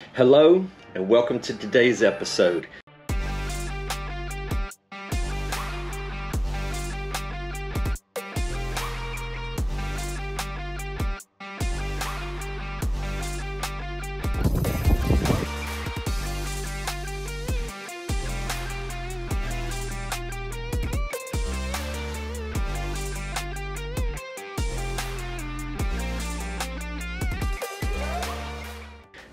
Hello and welcome to today's episode.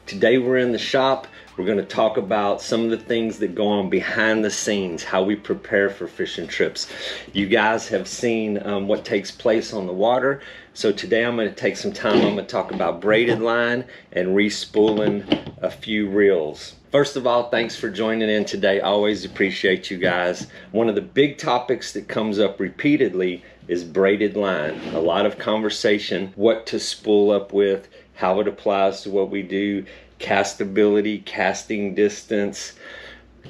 Today we're in the shop. We're going to talk about some of the things that go on behind the scenes, how we prepare for fishing trips. You guys have seen what takes place on the water. So today I'm going to take some time. I'm going to talk about braided line and re-spooling a few reels. First of all, thanks for joining in today. I always appreciate you guys. One of the big topics that comes up repeatedly is braided line. A lot of conversation, what to spool up with, how it applies to what we do, castability, casting distance,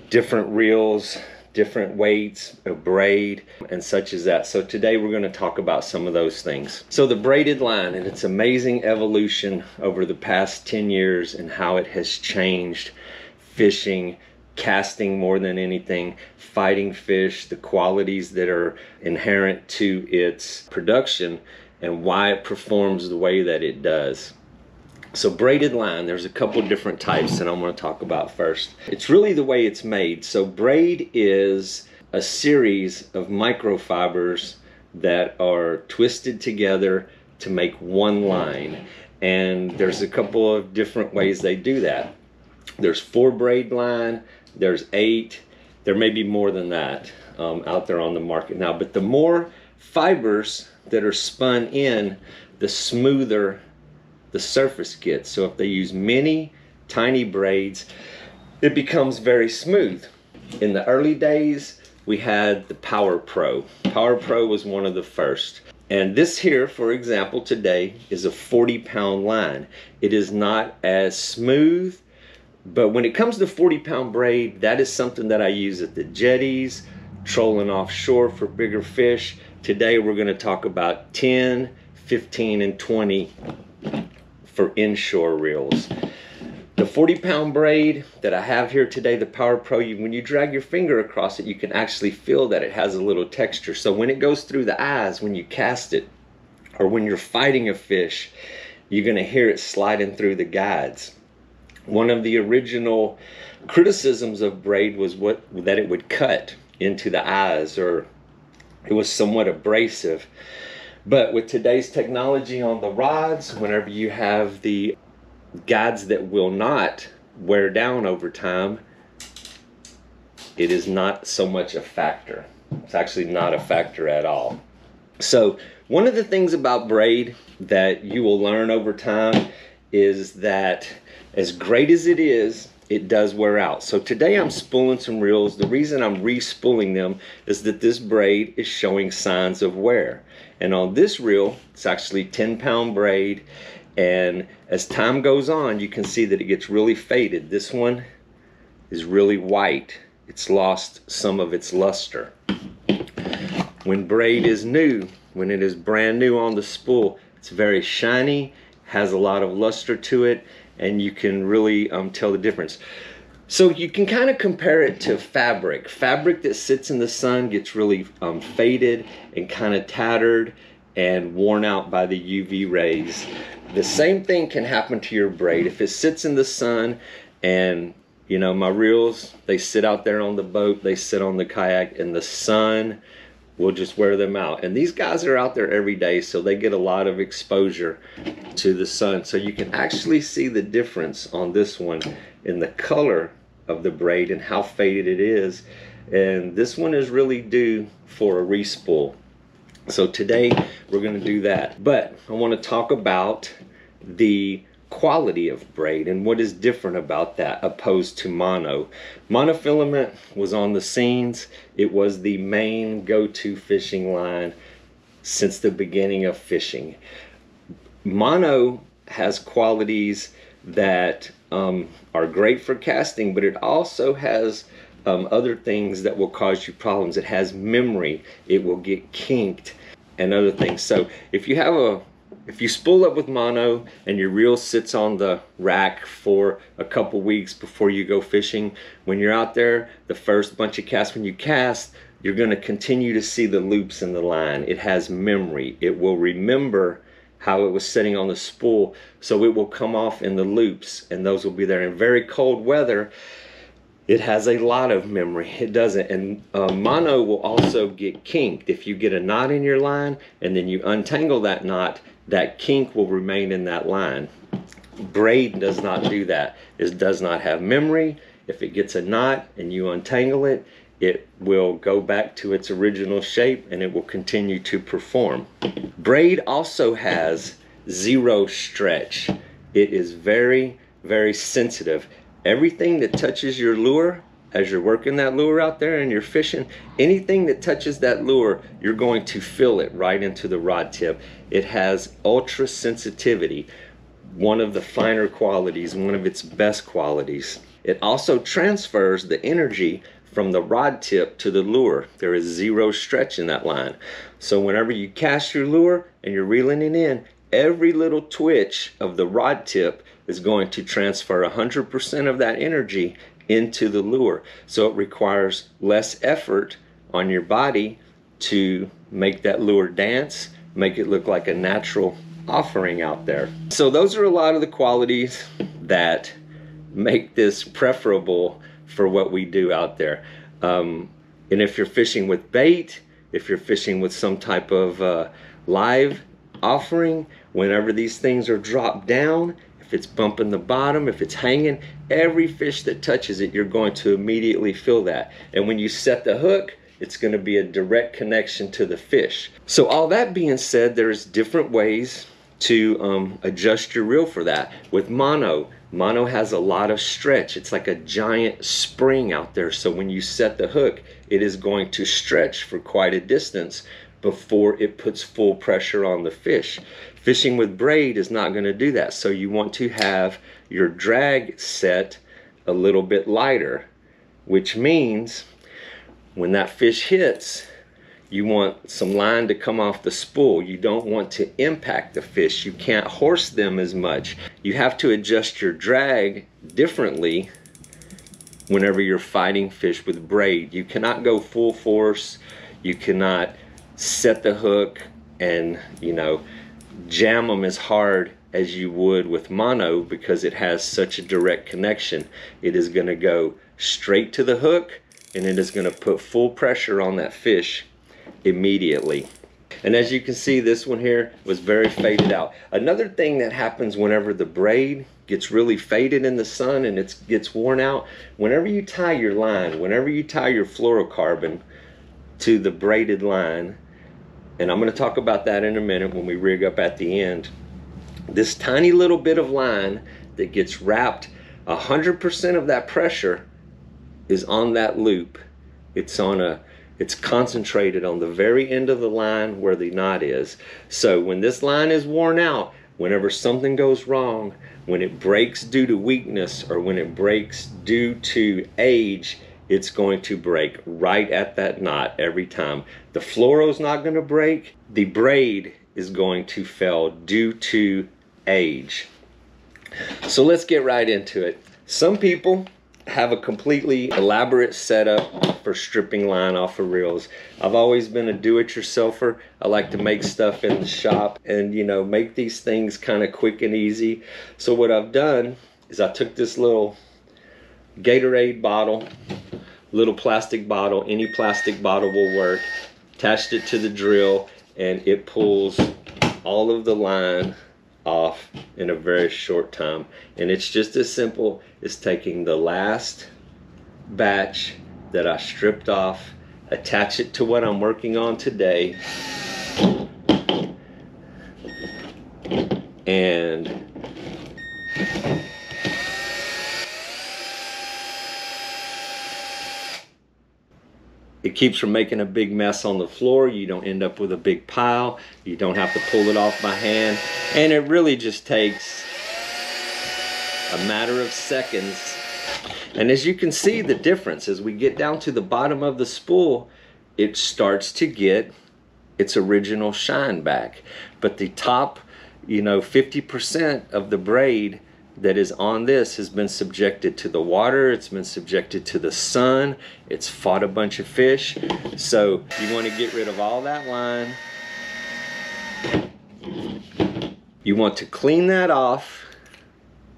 different reels, different weights of braid, and such as that. So today we're going to talk about some of those things. So the braided line and its amazing evolution over the past 10 years and how it has changed fishing, casting more than anything, fighting fish, the qualities that are inherent to its production, and why it performs the way that it does. So braided line, there's a couple different types that I'm going to talk about first. It's really the way it's made. So braid is a series of microfibers that are twisted together to make one line. And there's a couple of different ways they do that. There's 4 braid line, there's 8, there may be more than that out there on the market now. But the more fibers that are spun in, the smoother the surface gets. So if they use many tiny braids, it becomes very smooth. In the early days, we had the Power Pro. Power Pro was one of the first. And this here, for example, today is a 40-pound line. It is not as smooth, but when it comes to 40-pound braid, that is something that I use at the jetties, trolling offshore for bigger fish. Today we're going to talk about 10, 15, and 20 for inshore reels. The 40-pound braid that I have here today, the Power Pro, when you drag your finger across it, you can actually feel that it has a little texture. So when it goes through the eyes, when you cast it, or when you're fighting a fish, you're going to hear it sliding through the guides. One of the original criticisms of braid was that it would cut into the eyes, or it was somewhat abrasive. But with today's technology on the rods, whenever you have the guides that will not wear down over time, it is not so much a factor. It's actually not a factor at all. So one of the things about braid that you will learn over time is that as great as it does wear out. So today I'm spooling some reels. The reason I'm re-spooling them is that this braid is showing signs of wear. And on this reel, it's actually 10-pound braid. And as time goes on, you can see that it gets really faded. This one is really white. It's lost some of its luster. When braid is new, when it is brand new on the spool, it's very shiny, has a lot of luster to it, and you can really tell the difference. So you can kind of compare it to fabric. Fabric that sits in the sun gets really faded and kind of tattered and worn out by the UV rays. The same thing can happen to your braid. If it sits in the sun, and you know, my reels, they sit out there on the boat, they sit on the kayak, and the sun will just wear them out. And these guys are out there every day, so they get a lot of exposure to the sun. So you can actually see the difference on this one in the color of the braid and how faded it is. And this one is really due for a re-spool. So today we're going to do that. But I want to talk about the quality of braid and what is different about that opposed to mono. Monofilament was on the scenes. It was the main go-to fishing line since the beginning of fishing. Mono has qualities that are great for casting, but it also has other things that will cause you problems. It has memory, it will get kinked, and other things. So if you have a if you spool up with mono and your reel sits on the rack for a couple weeks before you go fishing, when you're out there, the first bunch of casts, when you cast, you're going to continue to see the loops in the line. It has memory. It will remember how it was sitting on the spool, so it will come off in the loops, and those will be there. In very cold weather, it has a lot of memory. It doesn't. And mono will also get kinked. If you get a knot in your line and then you untangle that knot, that kink will remain in that line. Braid does not do that. It does not have memory. If it gets a knot and you untangle it, it will go back to its original shape and it will continue to perform. Braid also has zero stretch. It is very, very sensitive. Everything that touches your lure, as you're working that lure out there and you're fishing, anything that touches that lure, you're going to feel it right into the rod tip. It has ultra sensitivity, one of the finer qualities, one of its best qualities. It also transfers the energy from the rod tip to the lure. There is zero stretch in that line. So whenever you cast your lure and you're reeling it in, every little twitch of the rod tip is going to transfer 100% of that energy into the lure. So it requires less effort on your body to make that lure dance, make it look like a natural offering out there. So those are a lot of the qualities that make this preferable for what we do out there. And if you're fishing with bait, if you're fishing with some type of live offering, whenever these things are dropped down, if it's bumping the bottom, if it's hanging, every fish that touches it, you're going to immediately feel that. And when you set the hook, it's going to be a direct connection to the fish. So all that being said, there's different ways to adjust your reel for that. With mono has a lot of stretch. It's like a giant spring out there. So when you set the hook, it is going to stretch for quite a distance before it puts full pressure on the fish. Fishing with braid is not going to do that. So you want to have your drag set a little bit lighter, which means when that fish hits, you want some line to come off the spool. You don't want to impact the fish. You can't horse them as much. You have to adjust your drag differently whenever you're fighting fish with braid. You cannot go full force. You cannot set the hook and, you know, jam them as hard as you would with mono, because it has such a direct connection. It is going to go straight to the hook and it is going to put full pressure on that fish immediately. And as you can see, this one here was very faded out. Another thing that happens whenever the braid gets really faded in the sun and it gets worn out, whenever you tie your line, whenever you tie your fluorocarbon to the braided line, and I'm going to talk about that in a minute when we rig up at the end, this tiny little bit of line that gets wrapped, 100% of that pressure is on that loop. It's concentrated on the very end of the line where the knot is. So when this line is worn out, whenever something goes wrong, when it breaks due to weakness or when it breaks due to age, it's going to break right at that knot every time. The fluoro's not going to break. The braid is going to fail due to age. So let's get right into it. Some people have a completely elaborate setup for stripping line off of reels. I've always been a do-it-yourselfer. I like to make stuff in the shop and, you know, make these things kind of quick and easy. So what I've done is I took this little Gatorade bottle, little plastic bottle, any plastic bottle will work, attached it to the drill, and it pulls all of the line off in a very short time. And it's just as simple as taking the last batch that I stripped off, attach it to what I'm working on today, and it keeps from making a big mess on the floor. You don't end up with a big pile. You don't have to pull it off by hand. And it really just takes a matter of seconds. And as you can see the difference, as we get down to the bottom of the spool, it starts to get its original shine back. But the top you know, 50% of the braid that is on this has been subjected to the water, it's been subjected to the sun, it's fought a bunch of fish. So you want to get rid of all that line. You want to clean that off.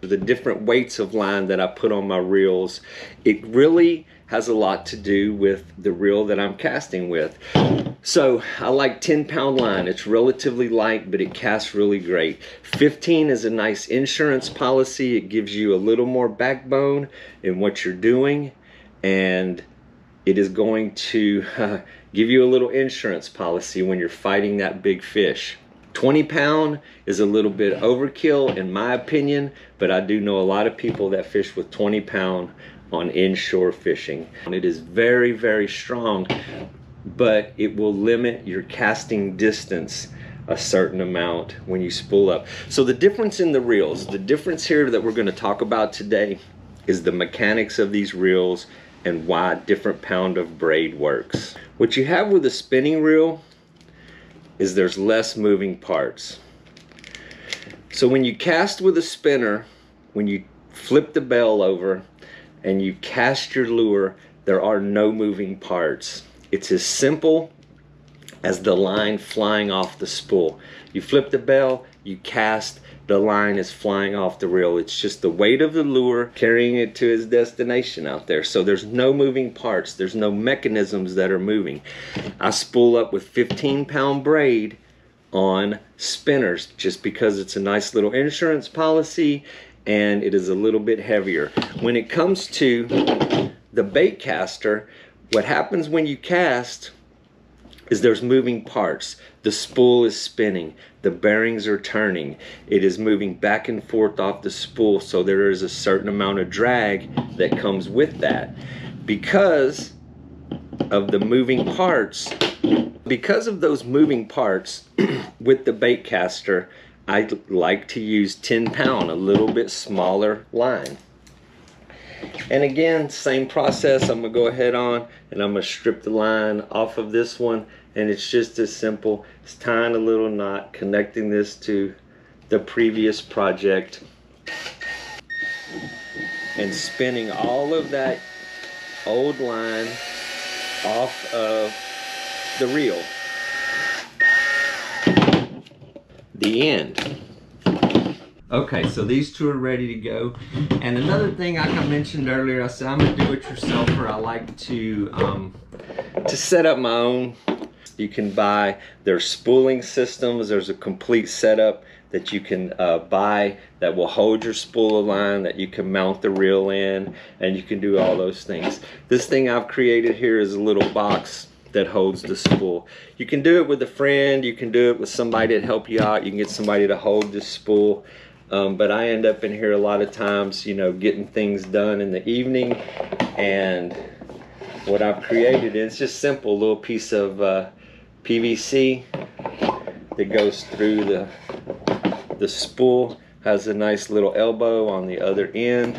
The different weights of line that I put on my reels, it really has a lot to do with the reel that I'm casting with. So I like 10-pound line. It's relatively light, but it casts really great. 15 is a nice insurance policy. It gives you a little more backbone in what you're doing, and it is going to give you a little insurance policy when you're fighting that big fish. 20-pound is a little bit overkill in my opinion, but I do know a lot of people that fish with 20-pound on inshore fishing. And it is very, very strong, but it will limit your casting distance a certain amount when you spool up. So the difference in the reels, the difference here that we're going to talk about today is the mechanics of these reels and why different pound of braid works. What you have with a spinning reel is there's less moving parts. So when you cast with a spinner, when you flip the bell over and you cast your lure, there are no moving parts. It's as simple as the line flying off the spool. You flip the bell, you cast, the line is flying off the reel. It's just the weight of the lure carrying it to its destination out there. So there's no moving parts. There's no mechanisms that are moving. I spool up with 15-pound braid on spinners just because it's a nice little insurance policy and it is a little bit heavier. When it comes to the bait caster, what happens when you cast is there's moving parts. The spool is spinning, the bearings are turning, it is moving back and forth off the spool, so there is a certain amount of drag that comes with that. Because of the moving parts, because of those moving parts with the bait caster, I like to use 10-pound, a little bit smaller line. And again, same process. I'm gonna go ahead on and I'm gonna strip the line off of this one, and it's just as simple as tying a little knot, connecting this to the previous project, and spinning all of that old line off of the reel. The end. Okay, so these two are ready to go. And another thing, like I mentioned earlier, I said I'm a do-it-yourselfer. I like to set up my own. You can buy their spooling systems. There's a complete setup that you can buy that will hold your spool of line, that you can mount the reel in, and you can do all those things. This thing I've created here is a little box that holds the spool. You can do it with a friend, you can do it with somebody to help you out, you can get somebody to hold this spool. But I end up in here a lot of times, you know, getting things done in the evening. And what I've created is just simple, a little piece of PVC that goes through the spool. Has a nice little elbow on the other end.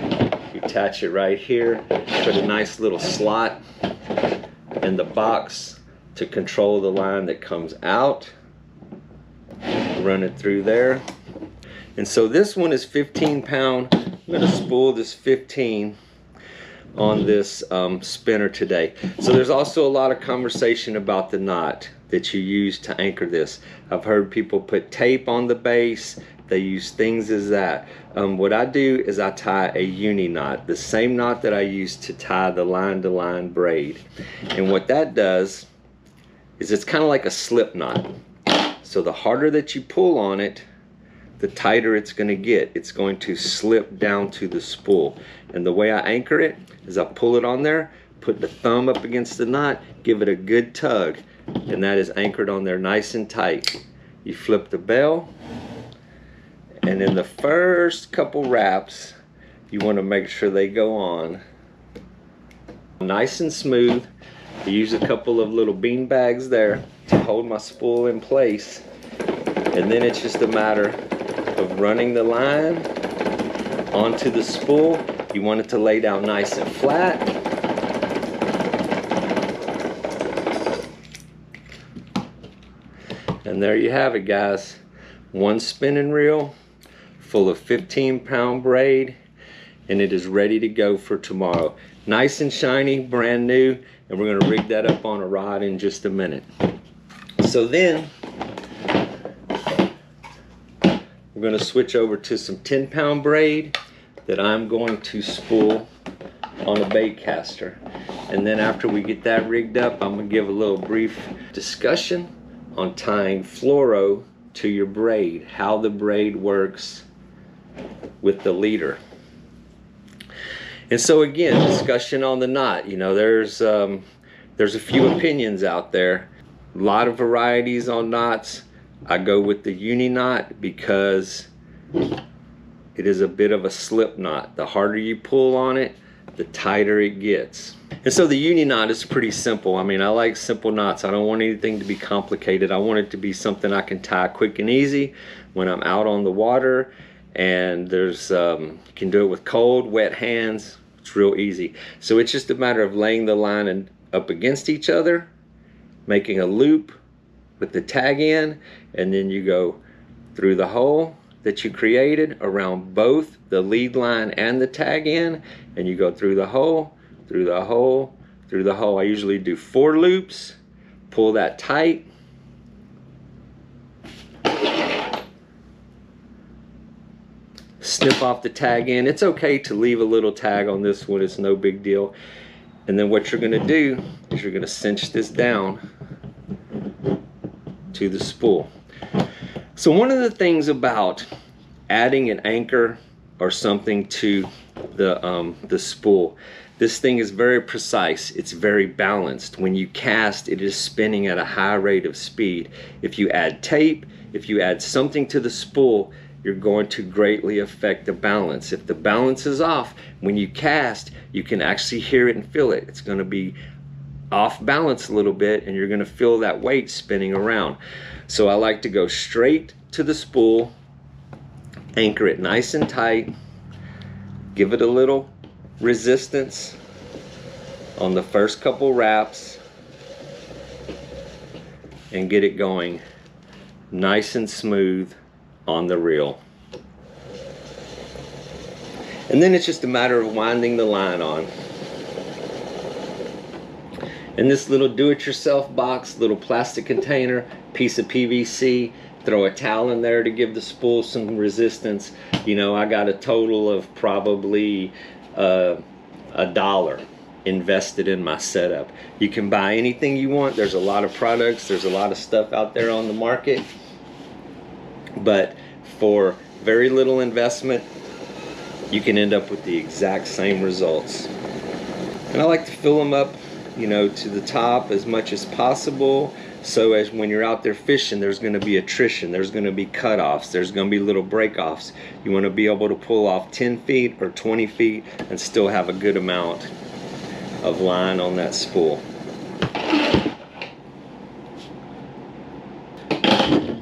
You attach it right here. Put a nice little slot in the box to control the line that comes out. Run it through there. And so this one is 15-pound. I'm going to spool this 15 on this spinner today. So there's also a lot of conversation about the knot that you use to anchor this. I've heard people put tape on the base. They use things as that. What I do is I tie a uni knot, the same knot that I use to tie the line-to-line braid. And what that does is it's kind of like a slip knot. So the harder that you pull on it, the tighter it's going to get. It's going to slip down to the spool. And the way I anchor it is I pull it on there, put the thumb up against the knot, give it a good tug, and that is anchored on there nice and tight. You flip the bell, and in the first couple wraps, you want to make sure they go on nice and smooth. I use a couple of little bean bags there to hold my spool in place, and then it's just a matter of running the line onto the spool. You want it to lay down nice and flat. And there you have it, guys. one spinning reel full of 15-pound braid, and it is ready to go for tomorrow. Nice and shiny, brand new, and we're gonna rig that up on a rod in just a minute. So then, we're gonna switch over to some 10-pound braid that I'm going to spool on a bait caster. And then after we get that rigged up, I'm gonna give a little brief discussion on tying fluoro to your braid, how the braid works with the leader. And so again, discussion on the knot. You know, there's a few opinions out there, a lot of varieties on knots. I go with the uni knot because it is a bit of a slip knot. The harder you pull on it, the tighter it gets. And so the uni knot is pretty simple. I mean, I like simple knots. I don't want anything to be complicated. I want it to be something I can tie quick and easy when I'm out on the water. And there's you can do it with cold, wet hands. It's real easy. So it's just a matter of laying the line up against each other, making a loop with the tag in, and then you go through the hole that you created around both the lead line and the tag in, and you go through the hole, through the hole, through the hole. I usually do 4 loops, pull that tight, snip off the tag in. It's okay to leave a little tag on this one, it's no big deal. And then what you're gonna do is you're gonna cinch this down to the spool. So one of the things about adding an anchor or something to the spool, this thing is very precise, it's very balanced. When you cast, it is spinning at a high rate of speed. If you add tape, if you add something to the spool, you're going to greatly affect the balance. If the balance is off, when you cast, you can actually hear it and feel it. It's going to be off balance a little bit, and you're going to feel that weight spinning around. So I like to go straight to the spool, anchor it nice and tight, give it a little resistance on the first couple wraps, and get it going nice and smooth on the reel. And then it's just a matter of winding the line on. In this little do-it-yourself box, little plastic container, piece of PVC, throw a towel in there to give the spool some resistance. You know, I got a total of probably $1 invested in my setup. You can buy anything you want. There's a lot of products, there's a lot of stuff out there on the market, but for very little investment, you can end up with the exact same results. And I like to fill them up, you know, to the top as much as possible, so as when you're out there fishing, there's going to be attrition, there's going to be cutoffs, there's going to be little break-offs. You want to be able to pull off 10 feet or 20 feet and still have a good amount of line on that spool.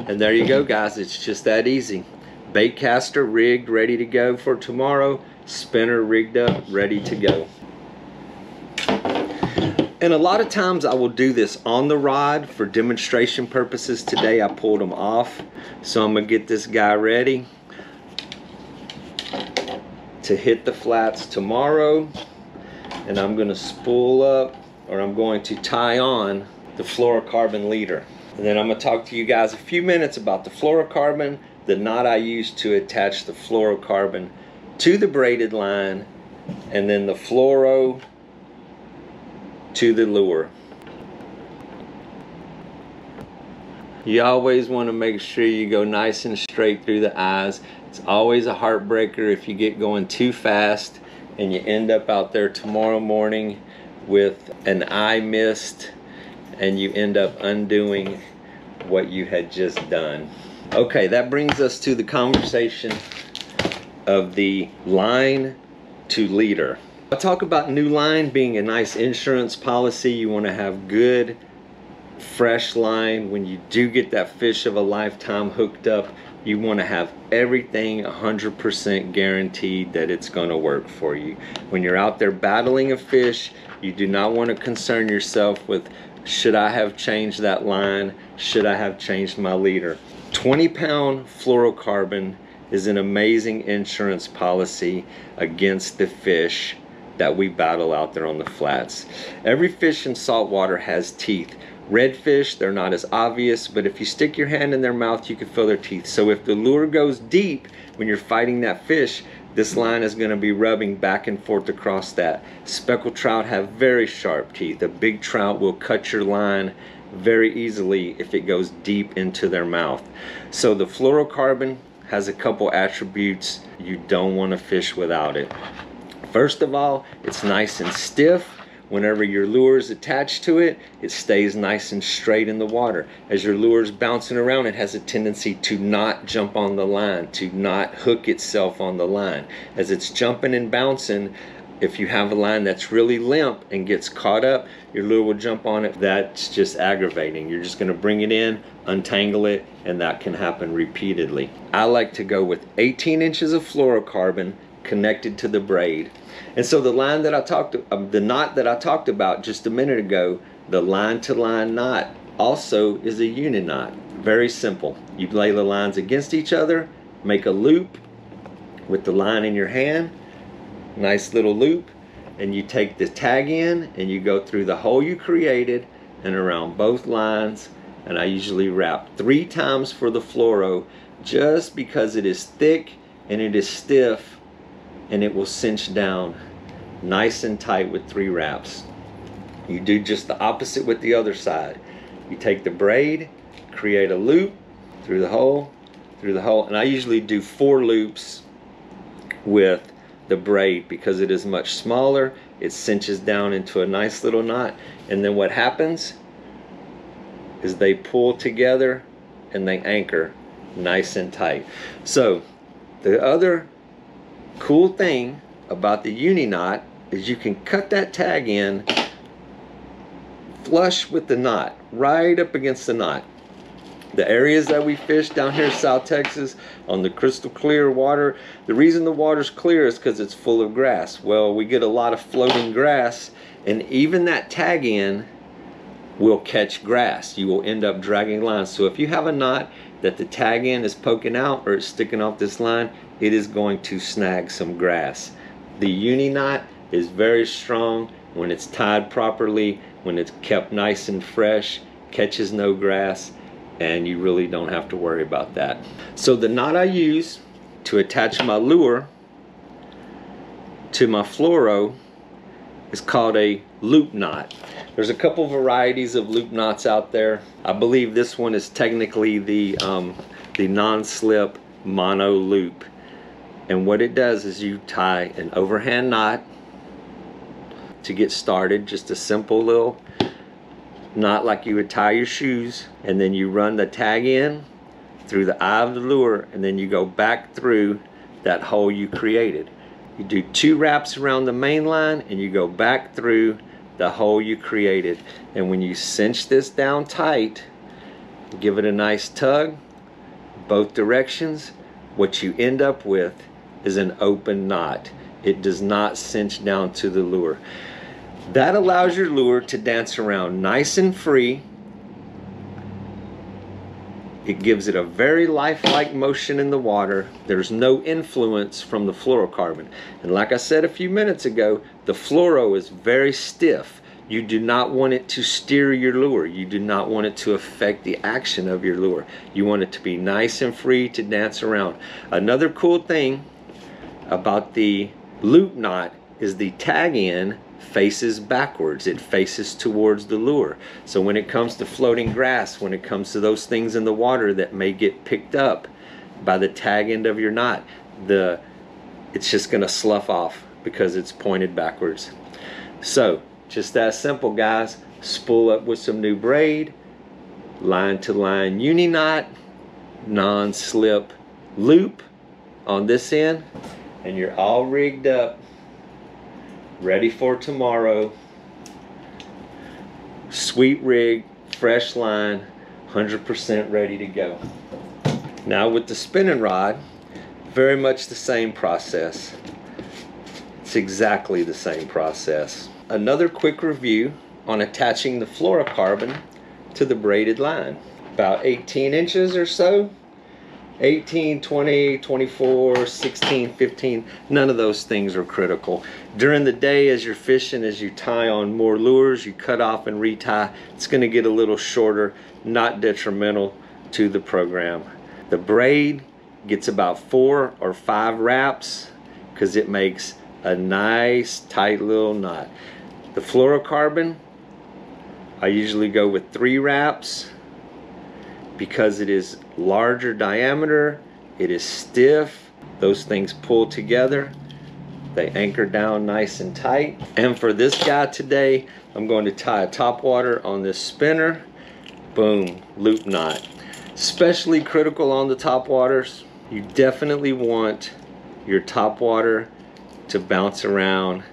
And there you go, guys. It's just that easy. Bait caster rigged, ready to go for tomorrow. Spinner rigged up, ready to go. And a lot of times I will do this on the rod for demonstration purposes. Today I pulled them off, so I'm gonna get this guy ready to hit the flats tomorrow. And I'm gonna spool up, or I'm going to tie on the fluorocarbon leader. And then I'm going to talk to you guys a few minutes about the fluorocarbon, the knot I used to attach the fluorocarbon to the braided line, and then the fluoro to the lure. You always want to make sure you go nice and straight through the eyes. It's always a heartbreaker if you get going too fast and you end up out there tomorrow morning with an eye mist, and you end up undoing what you had just done. Okay, that brings us to the conversation of the line to leader. I talk about new line being a nice insurance policy. You want to have good, fresh line. When you do get that fish of a lifetime hooked up, you want to have everything 100% guaranteed that it's going to work for you. When you're out there battling a fish, you do not want to concern yourself with, should I have changed that line? Should I have changed my leader? 20-pound fluorocarbon is an amazing insurance policy against the fish that we battle out there on the flats. Every fish in saltwater has teeth. Redfish, they're not as obvious, but if you stick your hand in their mouth, you can feel their teeth. So if the lure goes deep when you're fighting that fish, this line is going to be rubbing back and forth across that. Speckled trout have very sharp teeth. A big trout will cut your line very easily if it goes deep into their mouth. So the fluorocarbon has a couple attributes you don't want to fish without it. First of all, it's nice and stiff. Whenever your lure is attached to it, it stays nice and straight in the water. As your lure is bouncing around, it has a tendency to not jump on the line, to not hook itself on the line. As it's jumping and bouncing, if you have a line that's really limp and gets caught up, your lure will jump on it. That's just aggravating. You're just going to bring it in, untangle it, and that can happen repeatedly. I like to go with 18 inches of fluorocarbon connected to the braid. And so the line that I talked the knot that I talked about just a minute ago, the line to line knot, also is a uni knot. Very simple. You lay the lines against each other, make a loop with the line in your hand, nice little loop, and you take the tag in and you go through the hole you created and around both lines. And I usually wrap 3 times for the fluoro, just because it is thick and it is stiff, and it will cinch down nice and tight with 3 wraps. You do just the opposite with the other side. You take the braid, create a loop through the hole, and I usually do 4 loops with the braid because it is much smaller. It cinches down into a nice little knot, and then what happens is they pull together and they anchor nice and tight. So the other cool thing about the uni knot is you can cut that tag in flush with the knot, right up against the knot. The areas that we fish down here in South Texas on the crystal clear water, the reason the water's clear is because it's full of grass. Well, we get a lot of floating grass, and even that tag in will catch grass. You will end up dragging lines. So if you have a knot that the tag end is poking out or it's sticking off this line, it is going to snag some grass. The uni knot is very strong when it's tied properly, when it's kept nice and fresh, catches no grass, and you really don't have to worry about that. So the knot I use to attach my lure to my fluoro is called a loop knot. There's a couple varieties of loop knots out there. I believe this one is technically the non-slip mono loop. And what it does is you tie an overhand knot to get started, just a simple little knot like you would tie your shoes, and then you run the tag in through the eye of the lure, and then you go back through that hole you created. You do 2 wraps around the main line and you go back through the hole you created, and when you cinch this down tight, give it a nice tug both directions, what you end up with is an open knot. It does not cinch down to the lure. That allows your lure to dance around nice and free. It gives it a very lifelike motion in the water. There's no influence from the fluorocarbon. And like I said a few minutes ago, the fluoro is very stiff. You do not want it to steer your lure. You do not want it to affect the action of your lure. You want it to be nice and free to dance around. Another cool thing about the loop knot is the tag end faces backwards. It faces towards the lure. So when it comes to floating grass, when it comes to those things in the water that may get picked up by the tag end of your knot, it's just going to slough off because it's pointed backwards. So just that simple, guys. Spool up with some new braid, line to line uni knot, non-slip loop on this end, and you're all rigged up, ready for tomorrow. Sweet rig, fresh line, 100% ready to go. Now with the spinning rod, very much the same process. It's exactly the same process. Another quick review on attaching the fluorocarbon to the braided line. About 18 inches or so 18, 20, 24, 16, 15, none of those things are critical. During the day as you're fishing, as you tie on more lures, you cut off and retie, it's going to get a little shorter, not detrimental to the program. The braid gets about 4 or 5 wraps because it makes a nice tight little knot. The fluorocarbon, I usually go with 3 wraps because it is larger diameter, it is stiff, those things pull together, they anchor down nice and tight. And for this guy today, I'm going to tie a topwater on this spinner, boom, loop knot. Especially critical on the topwaters, you definitely want your topwater to bounce around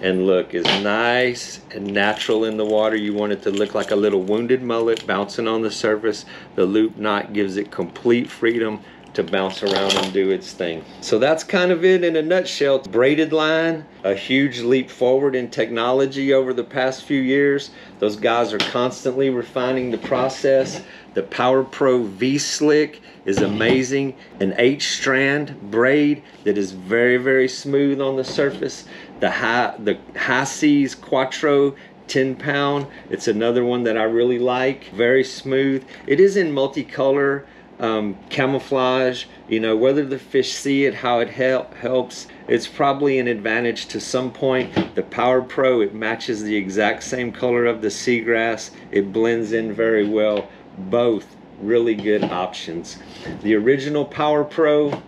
and look as nice and natural in the water. You want it to look like a little wounded mullet bouncing on the surface. The loop knot gives it complete freedom to bounce around and do its thing. So that's kind of it in a nutshell. Braided line, a huge leap forward in technology over the past few years. Those guys are constantly refining the process. The Power Pro V-Slick is amazing. An 8-strand braid that is very, very smooth on the surface. The High Seas Quattro 10-pound, it's another one that I really like. Very smooth. It is in multicolor camouflage. You know, whether the fish see it, how it helps, it's probably an advantage to some point. The Power Pro, it matches the exact same color of the seagrass. It blends in very well. Both really good options. The original Power Pro,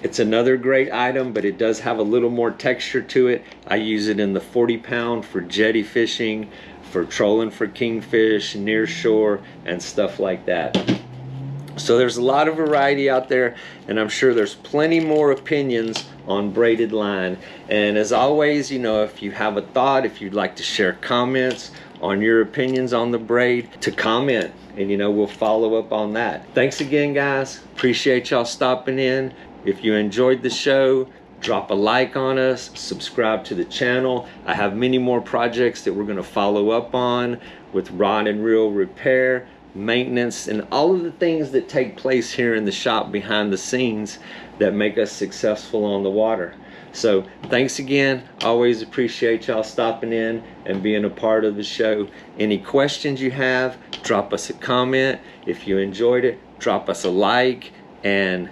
it's another great item, but it does have a little more texture to it. I use it in the 40-pound for jetty fishing, for trolling for kingfish, near shore, and stuff like that. So there's a lot of variety out there, and I'm sure there's plenty more opinions on braided line. And as always, you know, if you have a thought, if you'd like to share comments on your opinions on the braid, to comment, and you know, we'll follow up on that. Thanks again, guys. Appreciate y'all stopping in. If you enjoyed the show, drop a like on us, subscribe to the channel. I have many more projects that we're going to follow up on with rod and reel repair, maintenance, and all of the things that take place here in the shop behind the scenes that make us successful on the water. So thanks again. Always appreciate y'all stopping in and being a part of the show. Any questions you have, drop us a comment. If you enjoyed it, drop us a like. And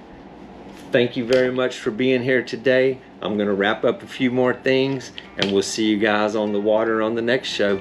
thank you very much for being here today. I'm going to wrap up a few more things, and we'll see you guys on the water on the next show.